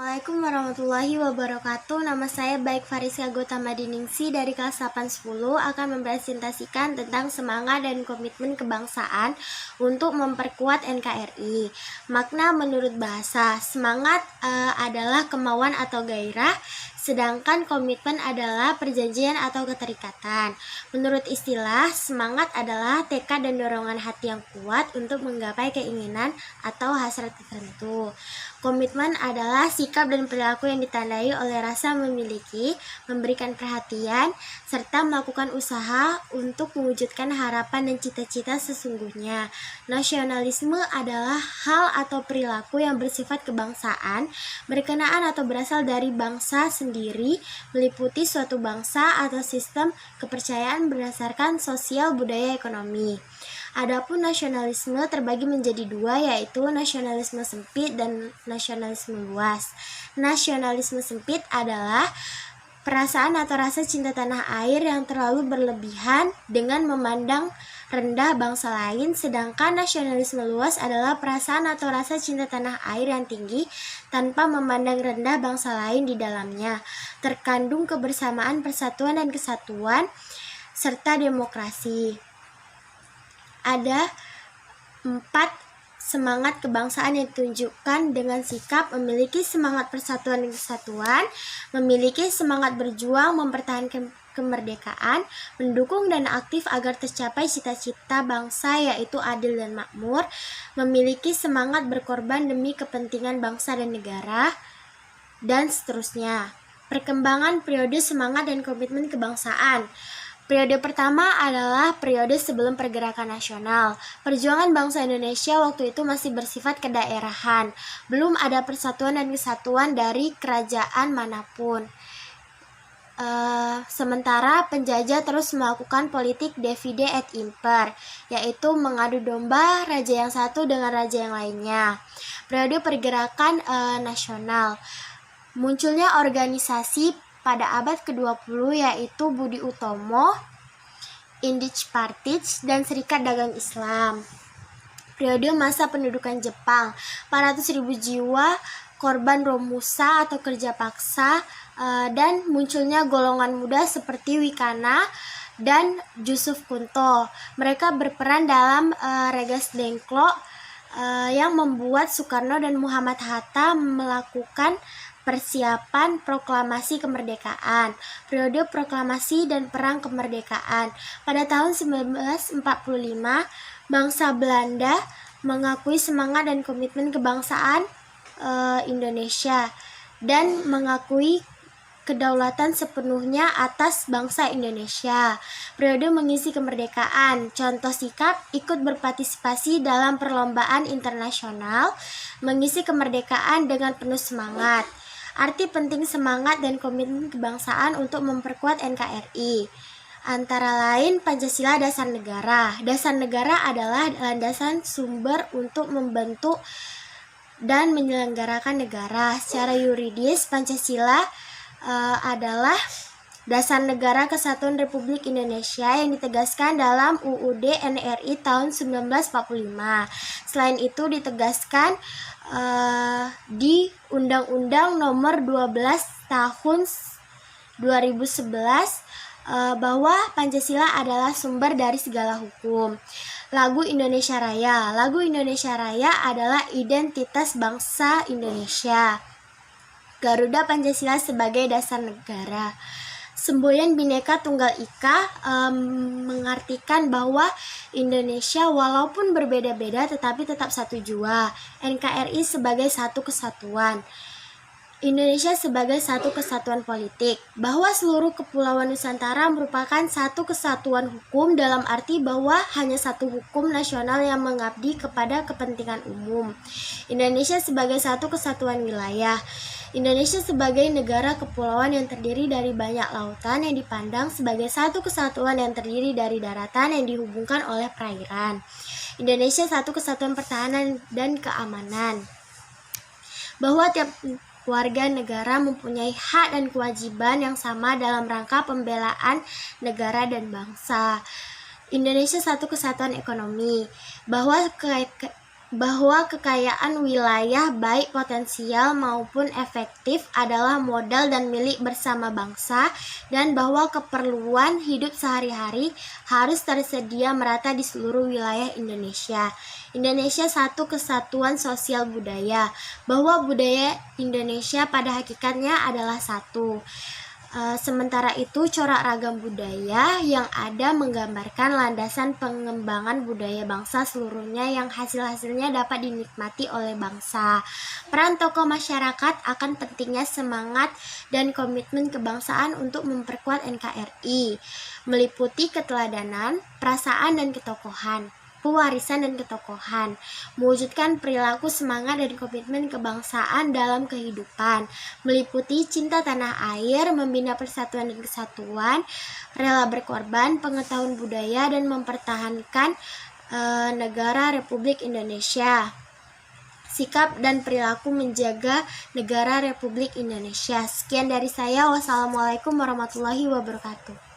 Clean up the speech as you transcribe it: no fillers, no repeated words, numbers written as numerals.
Assalamualaikum warahmatullahi wabarakatuh. Nama saya Baik Fariska Gotama-Diningsi dari kelas 810 akan mempresentasikan tentang semangat dan komitmen kebangsaan untuk memperkuat NKRI. Makna menurut bahasa, semangat adalah kemauan atau gairah, sedangkan komitmen adalah perjanjian atau keterikatan. Menurut istilah, semangat adalah tekad dan dorongan hati yang kuat untuk menggapai keinginan atau hasrat tertentu. Komitmen adalah sikap dan perilaku yang ditandai oleh rasa memiliki, memberikan perhatian, serta melakukan usaha untuk mewujudkan harapan dan cita-cita sesungguhnya. Nasionalisme adalah hal atau perilaku yang bersifat kebangsaan, berkenaan atau berasal dari bangsa sendiri, meliputi suatu bangsa atau sistem kepercayaan berdasarkan sosial, budaya, ekonomi. Adapun nasionalisme terbagi menjadi dua, yaitu nasionalisme sempit dan nasionalisme luas. Nasionalisme sempit adalah perasaan atau rasa cinta tanah air yang terlalu berlebihan dengan memandang rendah bangsa lain, sedangkan nasionalisme luas adalah perasaan atau rasa cinta tanah air yang tinggi tanpa memandang rendah bangsa lain di dalamnya. Terkandung kebersamaan, persatuan dan kesatuan serta demokrasi. Ada 4 semangat kebangsaan yang ditunjukkan dengan sikap memiliki semangat persatuan dan kesatuan, memiliki semangat berjuang mempertahankan kemerdekaan, mendukung dan aktif agar tercapai cita-cita bangsa yaitu adil dan makmur, memiliki semangat berkorban demi kepentingan bangsa dan negara, dan seterusnya. Perkembangan periode semangat dan komitmen kebangsaan. Periode pertama adalah periode sebelum pergerakan nasional. Perjuangan bangsa Indonesia waktu itu masih bersifat kedaerahan. Belum ada persatuan dan kesatuan dari kerajaan manapun. Sementara penjajah terus melakukan politik divide et impera, yaitu mengadu domba raja yang satu dengan raja yang lainnya. Periode pergerakan nasional. Munculnya organisasi pada abad ke-20 yaitu Budi Utomo, Indik Partij, dan Serikat Dagang Islam. Periode masa pendudukan Jepang, 400.000 jiwa korban Romusa atau kerja paksa, dan munculnya golongan muda seperti Wikana dan Jusuf Kunto. Mereka berperan dalam Regas Dengklok yang membuat Soekarno dan Muhammad Hatta melakukan persiapan proklamasi kemerdekaan. Periode proklamasi dan perang kemerdekaan. Pada tahun 1945, bangsa Belanda mengakui semangat dan komitmen kebangsaan Indonesia dan mengakui kedaulatan sepenuhnya atas bangsa Indonesia. Periode mengisi kemerdekaan. Contoh sikap: ikut berpartisipasi dalam perlombaan internasional, mengisi kemerdekaan dengan penuh semangat. Arti penting semangat dan komitmen kebangsaan untuk memperkuat NKRI. Antara lain Pancasila dasar negara. Dasar negara adalah landasan sumber untuk membentuk dan menyelenggarakan negara. Secara yuridis, Pancasila adalah Dasar Negara Kesatuan Republik Indonesia yang ditegaskan dalam UUD NRI tahun 1945. Selain itu ditegaskan di Undang-Undang Nomor 12 Tahun 2011 bahwa Pancasila adalah sumber dari segala hukum. Lagu Indonesia Raya. Lagu Indonesia Raya adalah identitas bangsa Indonesia. Garuda Pancasila sebagai dasar negara. Semboyan Bhinneka Tunggal Ika mengartikan bahwa Indonesia walaupun berbeda-beda tetapi tetap satu jua. NKRI sebagai satu kesatuan. Indonesia sebagai satu kesatuan politik. Bahwa seluruh kepulauan Nusantara merupakan satu kesatuan hukum dalam arti bahwa hanya satu hukum nasional yang mengabdi kepada kepentingan umum. Indonesia sebagai satu kesatuan wilayah. Indonesia sebagai negara kepulauan yang terdiri dari banyak lautan yang dipandang sebagai satu kesatuan yang terdiri dari daratan yang dihubungkan oleh perairan. Indonesia satu kesatuan pertahanan dan keamanan. Bahwa tiap warga negara mempunyai hak dan kewajiban yang sama dalam rangka pembelaan negara dan bangsa. Indonesia satu kesatuan ekonomi. Bahwa bahwa kekayaan wilayah baik potensial maupun efektif adalah modal dan milik bersama bangsa, dan bahwa keperluan hidup sehari-hari harus tersedia merata di seluruh wilayah Indonesia. Indonesia satu kesatuan sosial budaya, bahwa budaya Indonesia pada hakikatnya adalah satu. Sementara itu, corak ragam budaya yang ada menggambarkan landasan pengembangan budaya bangsa seluruhnya yang hasil-hasilnya dapat dinikmati oleh bangsa. Peran tokoh masyarakat akan pentingnya semangat dan komitmen kebangsaan untuk memperkuat NKRI, meliputi keteladanan, perasaan dan ketokohan, pewarisan dan ketokohan, mewujudkan perilaku semangat dan komitmen kebangsaan dalam kehidupan, meliputi cinta tanah air, membina persatuan dan kesatuan, rela berkorban, pengetahuan budaya, dan mempertahankan negara Republik Indonesia. Sikap dan perilaku menjaga negara Republik Indonesia. Sekian dari saya. Wassalamualaikum warahmatullahi wabarakatuh.